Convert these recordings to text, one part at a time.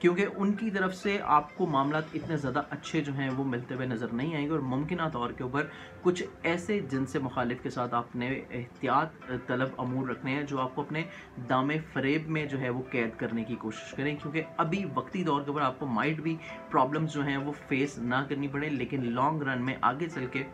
کیونکہ ان کی طرف سے آپ کو معاملات اتنے زیادہ اچھے جو ہیں وہ ملتے ہوئے نظر نہیں آئیں گے، اور ممکنہ طور کے اوپر کچھ ایسے جن سے مخالف کے ساتھ آپ نے احتیاط طلب امور رکھنے ہیں جو آپ کو اپنے دام فریب میں جو ہے وہ قید کرنے کی کوشش کریں، کیونکہ ابھی وقتی طور کے اوپر آپ کو مائٹ بھی پرابلمز جو ہیں وہ فیس نہ کرنی پڑے، لیکن لانگ رن میں آگے چل کے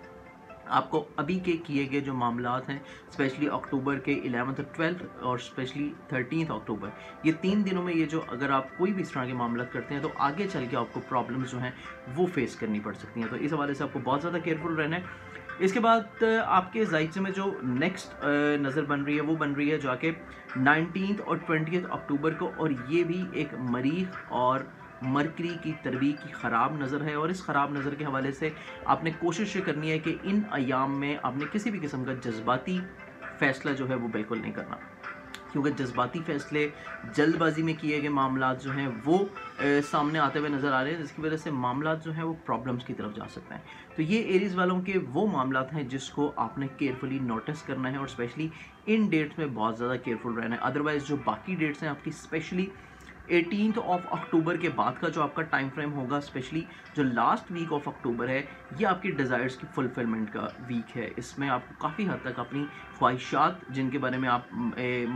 آپ کو ابھی کے کیے گئے جو معاملات ہیں اسپیشلی اکتوبر کے 11 اور 12 اور اسپیشلی 13 اکتوبر، یہ 3 دنوں میں یہ جو اگر آپ کوئی بھی اس طرح کے معاملات کرتے ہیں تو آگے چل کے آپ کو پرابلمز جو ہیں وہ فیس کرنی پڑ سکتی ہیں، تو اس حوالے سے آپ کو بہت زیادہ کیئرفل رہنا ہے۔ اس کے بعد آپ کے ذائچے میں جو نیکسٹ نظر بن رہی ہے وہ بن رہی ہے جا کے 19 اور 20 اکتوبر کو، اور یہ بھی ایک مریخ اور مرکری کی تربیع کی خراب نظر ہے، اور اس خراب نظر کے حوالے سے آپ نے کوشش یہ کرنی ہے کہ ان ایام میں آپ نے کسی بھی قسم کا جذباتی فیصلہ جو ہے وہ بالکل نہیں کرنا، کیونکہ جذباتی فیصلے، جلد بازی میں کیے گئے معاملات جو ہیں وہ سامنے آتے ہوئے نظر آ رہے ہیں، جس کی وجہ سے معاملات جو ہیں وہ پرابلمس کی طرف جا سکتے ہیں۔ تو یہ ایریز والوں کے وہ معاملات ہیں جس کو آپ نے کیئرفلی نوٹس کرنا ہے، اور اسپیشلی ان ڈیٹس میں بہت زیادہ کیئرفل رہنا ہے۔ ادروائز جو باقی ڈیٹس ہیں آپ کی اسپیشلی 18 اکتوبر کے بعد کا جو آپ کا ٹائم فریم ہوگا، اسپیشلی جو لاسٹ ویک آف اکتوبر ہے، یہ آپ کی ڈیزائرز کی فلفلمنٹ کا ویک ہے۔ اس میں آپ کو کافی حد تک اپنی خواہشات جن کے بارے میں آپ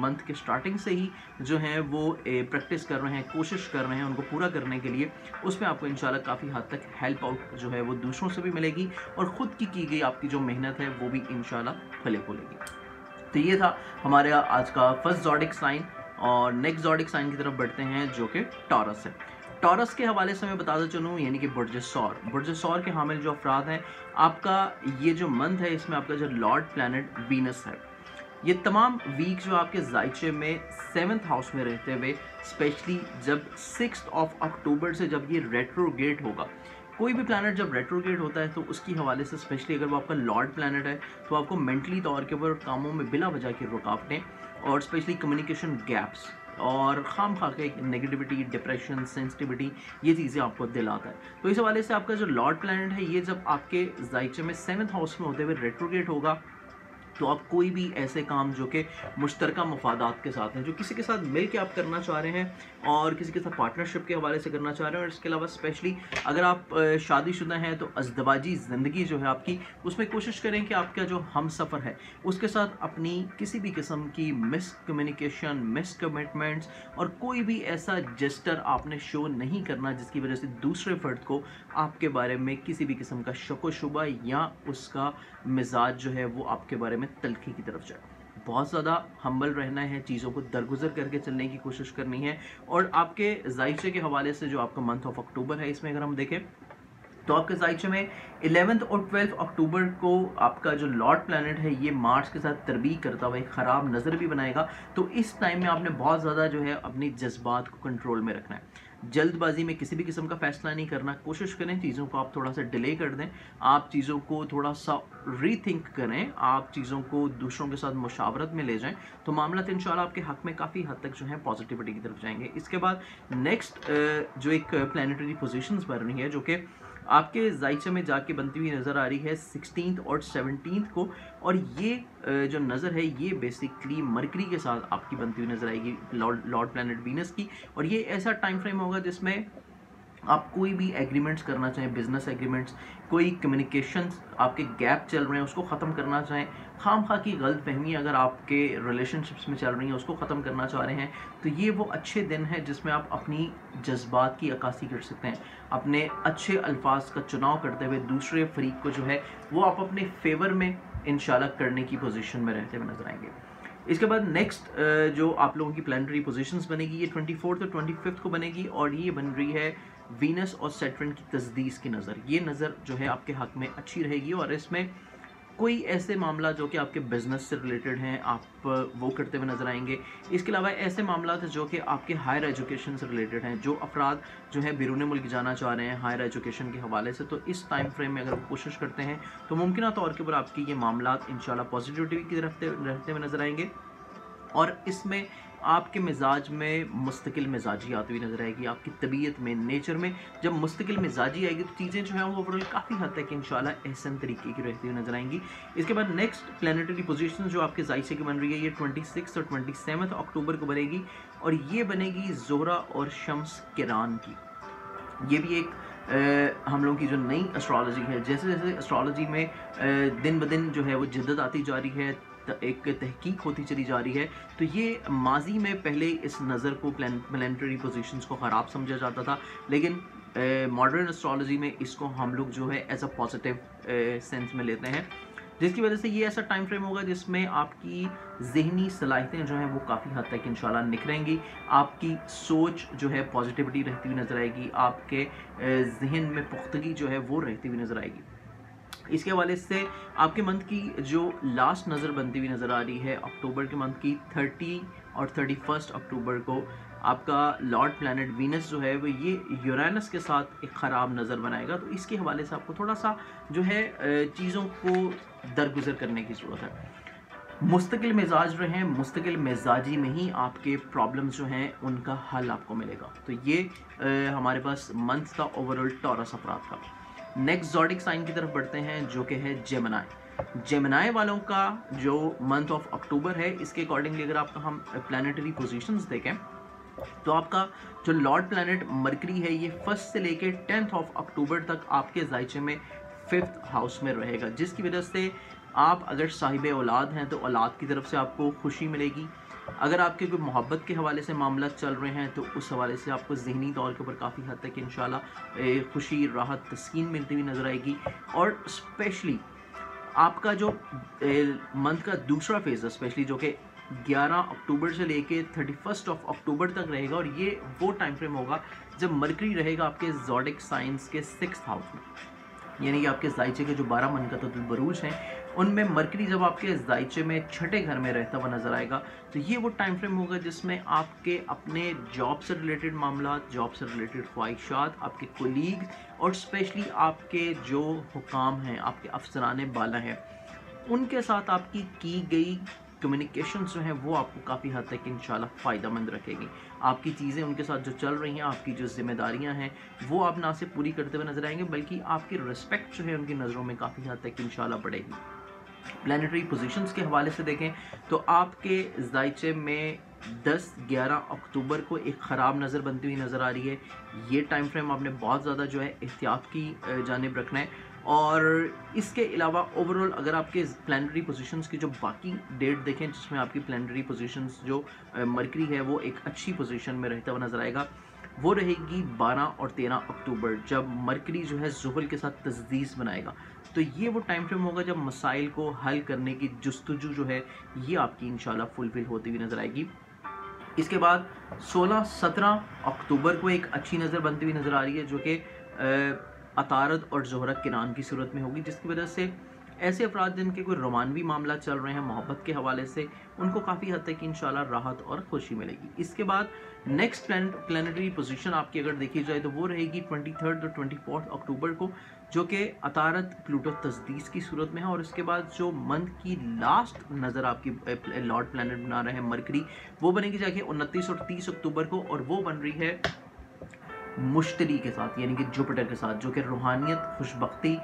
منتھ کے سٹارٹنگ سے ہی جو ہیں وہ پریکٹس کر رہے ہیں، کوشش کر رہے ہیں ان کو پورا کرنے کے لیے، اس میں آپ کو انشاءاللہ کافی حد تک ہیلپ آؤٹ جو ہے وہ دوسروں سے بھی ملے گی، اور خود کی گئی آپ کی جو محنت ہے وہ بھی انشاءاللہ پھلے پھولے گی۔ تو یہ تھا ہمارا آج کا فرسٹ زوڈک سائن، اور نیکسٹ زوڈک سائن کی طرف بڑھتے ہیں جو کہ ٹورس ہے۔ ٹورس کے حوالے سے میں بتاتا چلوں، یعنی کہ برج سور کے حامل جو افراد ہیں، آپ کا یہ جو منتھ ہے اس میں آپ کا جو لارڈ پلانٹ وینس ہے، یہ تمام ویک جو آپ کے ذائچے میں 7th ہاؤس میں رہتے ہوئے، اسپیشلی جب 6 اکتوبر سے جب یہ ریٹروگیٹ ہوگا، کوئی بھی پلانٹ جب ریٹروگیٹ ہوتا ہے تو اس کی حوالے سے اسپیشلی اگر وہ آپ کا لارڈ پلانٹ ہے تو آپ کو مینٹلی طور کے اوپر کاموں میں بلا وجہ کی رکاوٹیں اور اسپیشلی کمیونیکیشن گیپس اور خام خواہ کے نیگیٹیوٹی، ڈپریشن، سینسٹیوٹی، یہ چیزیں آپ کو دلاتا ہے۔ تو اس حوالے سے آپ کا جو لارڈ پلانٹ ہے یہ جب آپ کے ذائچے میں 7th ہاؤس میں ہوتے ہوئے ریٹروگیٹ ہوگا تو آپ کوئی بھی ایسے کام جو کہ مشترکہ مفادات کے ساتھ ہیں، جو کسی کے ساتھ مل کے آپ کرنا چاہ رہے ہیں اور کسی کے ساتھ پارٹنرشپ کے حوالے سے کرنا چاہ رہے ہیں، اور اس کے علاوہ اسپیشلی اگر آپ شادی شدہ ہیں تو ازدواجی زندگی جو ہے آپ کی، اس میں کوشش کریں کہ آپ کا جو ہم سفر ہے اس کے ساتھ اپنی کسی بھی قسم کی مس کمیونیکیشن، مس کمٹمنٹس اور کوئی بھی ایسا جسٹر آپ نے شو نہیں کرنا جس کی وجہ سے دوسرے فرد کو آپ کے بارے میں کسی بھی قسم کا شک و شبہ یا اس کا مزاج جو ہے وہ آپ کے بارے میں تلخی کی طرف جائے۔ بہت زیادہ ہمبل رہنا ہے، چیزوں کو درگزر کر کے چلنے کی کوشش کرنی ہے، اور آپ کے ذائچے کے حوالے سے جو آپ کا منتھ آف اکتوبر ہے اس میں اگر ہم دیکھیں تو آپ کے ذائچے میں 11 اور 12 اکتوبر کو آپ کا جو لارڈ پلانٹ ہے یہ مارس کے ساتھ تربیع کرتا ہوا ایک خراب نظر بھی بنائے گا، تو اس ٹائم میں آپ نے بہت زیادہ جو ہے اپنی جذبات کو کنٹرول میں رکھنا ہے، جلد بازی میں کسی بھی قسم کا فیصلہ نہیں کرنا، کوشش کریں چیزوں کو آپ تھوڑا سا ڈیلے کر دیں، آپ چیزوں کو تھوڑا سا ری تھنک کریں، آپ چیزوں کو دوسروں کے ساتھ مشاورت میں لے جائیں، تو معاملات انشاءاللہ آپ کے حق میں کافی حد تک جو ہیں پازیٹیوٹی کی طرف جائیں گے۔ اس کے بعد نیکسٹ جو ایک پلانیٹری پوزیشنز بن رہی ہے جو کہ آپ کے ذائچے میں جا کے بنتی ہوئی نظر آ رہی ہے 16 اور 17 کو، اور یہ جو نظر ہے یہ بیسکلی مرکری کے ساتھ آپ کی بنتی ہوئی نظر آئے گی، لارڈ پلانٹ وینس کی، اور یہ ایسا ٹائم فریم ہوگا جس میں آپ کوئی بھی ایگریمنٹس کرنا چاہیں، بزنس ایگریمنٹس، کوئی کمیونیکیشنز آپ کے گیپ چل رہے ہیں اس کو ختم کرنا چاہیں، خام خواہ کی غلط فہمی اگر آپ کے ریلیشن شپس میں چل رہی ہیں اس کو ختم کرنا چاہ رہے ہیں، تو یہ وہ اچھے دن ہے جس میں آپ اپنی جذبات کی عکاسی کر سکتے ہیں، اپنے اچھے الفاظ کا چناؤ کرتے ہوئے دوسرے فریق کو جو ہے وہ آپ اپنے فیور میں انشاءاللہ کرنے کی پوزیشن میں رہتے ہوئے نظر آئیں گے۔ اس کے بعد نیکسٹ جو آپ لوگوں کی پلانٹری پوزیشنز بنے گی یہ 24 اور 25 کو بنے گی، اور یہ بن رہی ہے وینس اور سیٹرن کی تجدید کی نظر۔ یہ نظر جو ہے آپ کے حق میں اچھی رہے گی، اور اس میں کوئی ایسے معاملہ جو کہ آپ کے بزنس سے ریلیٹڈ ہیں آپ وہ کرتے ہوئے نظر آئیں گے۔ اس کے علاوہ ایسے معاملات جو کہ آپ کے ہائر ایجوکیشن سے ریلیٹڈ ہیں، جو افراد جو ہیں بیرون ملک جانا چاہ رہے ہیں ہائر ایجوکیشن کے حوالے سے، تو اس ٹائم فریم میں اگر آپ کوشش کرتے ہیں تو ممکنہ طور کے اوپر آپ کی یہ معاملات انشاءاللہ پازیٹیوٹی کی طرف رہتے ہوئے نظر آئیں گے۔ اور اس میں آپ کے مزاج میں مستقل مزاجی آتی ہوئی نظر آئے گی. آپ کی طبیعت میں، نیچر میں جب مستقل مزاجی آئے گی تو چیزیں جو ہیں وہ اوورال کافی حد تک انشاءاللہ احسن طریقے کی رہتی ہوئی نظر آئیں گی. اس کے بعد نیکسٹ پلانیٹری پوزیشن جو آپ کے ذائچے کی بن رہی ہے یہ 26 اور 27 اکتوبر کو بنے گی، اور یہ بنے گی زہرہ اور شمس کران کی. یہ بھی ایک ہم لوگوں کی جو نئی اسٹرالوجی ہے، جیسے جیسے اسٹرالوجی میں دن بدن جو ہے وہ جدت آتی جا رہی ہے، ایک تحقیق ہوتی چلی جا رہی ہے، تو یہ ماضی میں پہلے اس نظر کو پلانیٹری پوزیشنز کو خراب سمجھا جاتا تھا، لیکن ماڈرن اسٹرالوجی میں اس کو ہم لوگ جو ہے ایز اے پازیٹیو سینس میں لیتے ہیں، جس کی وجہ سے یہ ایسا ٹائم فریم ہوگا جس میں آپ کی ذہنی صلاحیتیں جو ہیں وہ کافی حد تک انشاءاللہ نکھریں گی. آپ کی سوچ جو ہے پازیٹیوٹی رہتی ہوئی نظر آئے گی، آپ کے ذہن میں پختگی جو ہے وہ رہتی ہوئی نظر آئے گی. اس کے حوالے سے آپ کے منتھ کی جو لاسٹ نظر بنتی ہوئی نظر آ رہی ہے اکتوبر کے منتھ کی 30 اور 31 اکتوبر کو آپ کا لارڈ پلانٹ وینس جو ہے وہ یہ یورینس کے ساتھ ایک خراب نظر بنائے گا. تو اس کے حوالے سے آپ کو تھوڑا سا جو ہے چیزوں کو درگزر کرنے کی ضرورت ہے. مستقل مزاج رہیں، مستقل مزاجی میں ہی آپ کے پرابلمز جو ہیں ان کا حل آپ کو ملے گا. تو یہ ہمارے پاس منتھ تھا اوورال ٹورس افراد کا. نیکسٹ زوڈک سائن کی طرف بڑھتے ہیں جو کہ ہے جیمنائی. جیمنائی والوں کا جو منتھ آف اکتوبر ہے اس کے اکارڈنگلی اگر آپ کا ہم پلانیٹری پوزیشنز دیکھیں تو آپ کا جو لارڈ پلانٹ مرکری ہے یہ 1 سے لے کے 10 اکتوبر تک آپ کے ذائچے میں 5th ہاؤس میں رہے گا، جس کی وجہ سے آپ اگر صاحب اولاد ہیں تو اولاد کی طرف سے آپ کو خوشی ملے گی. اگر آپ کے کوئی محبت کے حوالے سے معاملات چل رہے ہیں تو اس حوالے سے آپ کو ذہنی طور کے اوپر کافی حد تک انشاءاللہ خوشی، راحت، تسکین ملتی ہوئی نظر آئے گی. اور اسپیشلی آپ کا جو منتھ کا دوسرا فیز ہے اسپیشلی جو کہ 11 اکتوبر سے لے کے 31 اکتوبر تک رہے گا، اور یہ وہ ٹائم فریم ہوگا جب مرکری رہے گا آپ کے زوڈک سائنس کے 6th ہاؤس میں، یعنی کہ آپ کے ذائچے کے جو 12 منقطع البروج ہیں ان میں مرکری جب آپ کے ذائچے میں 6ٹھے گھر میں رہتا ہوا نظر آئے گا تو یہ وہ ٹائم فریم ہوگا جس میں آپ کے اپنے جاب سے ریلیٹڈ معاملات، جاب سے ریلیٹڈ خواہشات، آپ کے کولیگ اور اسپیشلی آپ کے جو حکام ہیں، آپ کے افسران بالا ہیں، ان کے ساتھ آپ کی گئی کمیونیکیشنز جو ہیں وہ آپ کو کافی حد تک انشاءاللہ فائدہ مند رکھے گی. آپ کی چیزیں ان کے ساتھ جو چل رہی ہیں، آپ کی جو ذمہ داریاں ہیں وہ آپ نہ صرف پوری کرتے ہوئے نظر آئیں گے بلکہ آپ کی رسپیکٹ جو ہے ان کی نظروں میں کافی حد تک انشاءاللہ بڑھے گی. پلانیٹری پوزیشنز کے حوالے سے دیکھیں تو آپ کے ذائچے میں 10-11 اکتوبر کو ایک خراب نظر بنتی ہوئی نظر آ رہی ہے. یہ ٹائم فریم آپ نے بہت زیادہ جو ہے احتیاط کی جانب رکھنا ہے. اور اس کے علاوہ اوورال اگر آپ کے پلانیٹری پوزیشنز کی جو باقی ڈیٹ دیکھیں جس میں آپ کی پلانیٹری پوزیشنز جو مرکری ہے وہ ایک اچھی پوزیشن میں رہتا ہوا نظر آئے گا، وہ رہے گی 12 اور 13 اکتوبر جب مرکری جو ہے زحل کے ساتھ تجدید بنائے گا. تو یہ وہ ٹائم فریم ہوگا جب مسائل کو حل کرنے کی جستجو جو ہے یہ آپ کی انشاءاللہ فلفل ہوتی ہوئی نظر آئے گی. اس کے بعد 16-17 اکتوبر کو ایک اچھی نظر بنتی ہوئی نظر آ رہی ہے جو کہ عطارد اور زہرہ کران کی صورت میں ہوگی، جس کی وجہ سے ایسے افراد جن کے کوئی رومانوی معاملات چل رہے ہیں محبت کے حوالے سے ان کو کافی حد تک انشاءاللہ راحت اور خوشی ملے گی. اس کے بعد نیکسٹ پلانیٹری پوزیشن آپ کی اگر دیکھی جائے تو وہ رہے گی 23 اور 24 اکتوبر کو جو کہ عطارد پلوٹو تجدید کی صورت میں ہے. اور اس کے بعد جو منتھ کی لاسٹ نظر آپ کی لارڈ پلانٹ بنا رہے ہیں مرکری وہ بنے گی جا کے 29 اور 30 اکتوبر کو، اور وہ بن رہی ہے مشتری کے ساتھ یعنی کہ جوپیٹر کے ساتھ جو کہ روحانیت، خوشبختی،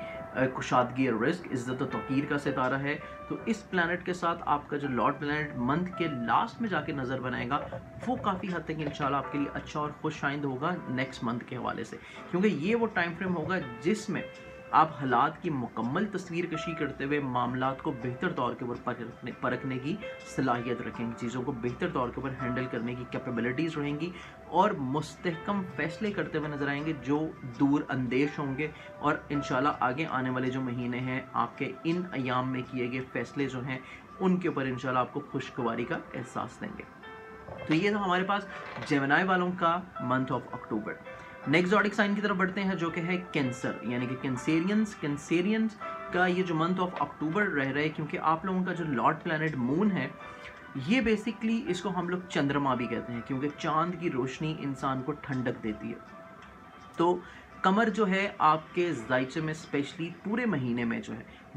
کشادگی اور رزق، عزت و توقیر کا ستارہ ہے. تو اس پلانٹ کے ساتھ آپ کا جو لارڈ پلانٹ منتھ کے لاسٹ میں جا کے نظر بنائے گا وہ کافی حد تک انشاءاللہ آپ کے لیے اچھا اور خوش آئند ہوگا نیکسٹ منتھ کے حوالے سے، کیونکہ یہ وہ ٹائم فریم ہوگا جس میں آپ حالات کی مکمل تصویر کشی کرتے ہوئے معاملات کو بہتر طور کے اوپر پرکھنے کی صلاحیت رکھیں گی، چیزوں کو بہتر طور کے اوپر ہینڈل کرنے کی کیپیبلٹیز رہیں گی اور مستحکم فیصلے کرتے ہوئے نظر آئیں گے جو دور اندیش ہوں گے. اور انشاءاللہ آگے آنے والے جو مہینے ہیں آپ کے ان ایام میں کیے گئے فیصلے جو ہیں ان کے اوپر انشاءاللہ آپ کو خوشگواری کا احساس دیں گے. تو یہ تھا ہمارے پاس جیمنائی والوں کا month of October. Next zodiac sign کی طرف بڑھتے ہیں جو کہ ہے کینسر یعنی کہ کینسیرینز کا یہ جو منتھ آف اکتوبر رہ رہے کیونکہ آپ لوگوں کا جو لارڈ پلانٹ مون ہے یہ بیسکلی اس کو ہم لوگ چندرما بھی کہتے ہیں کیونکہ چاند کی روشنی انسان کو ٹھنڈک دیتی ہے. تو قمر جو ہے آپ کے ذائچے میں اسپیشلی پورے مہینے میں جو ہے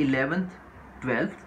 11th 12th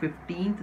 15th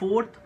4th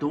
2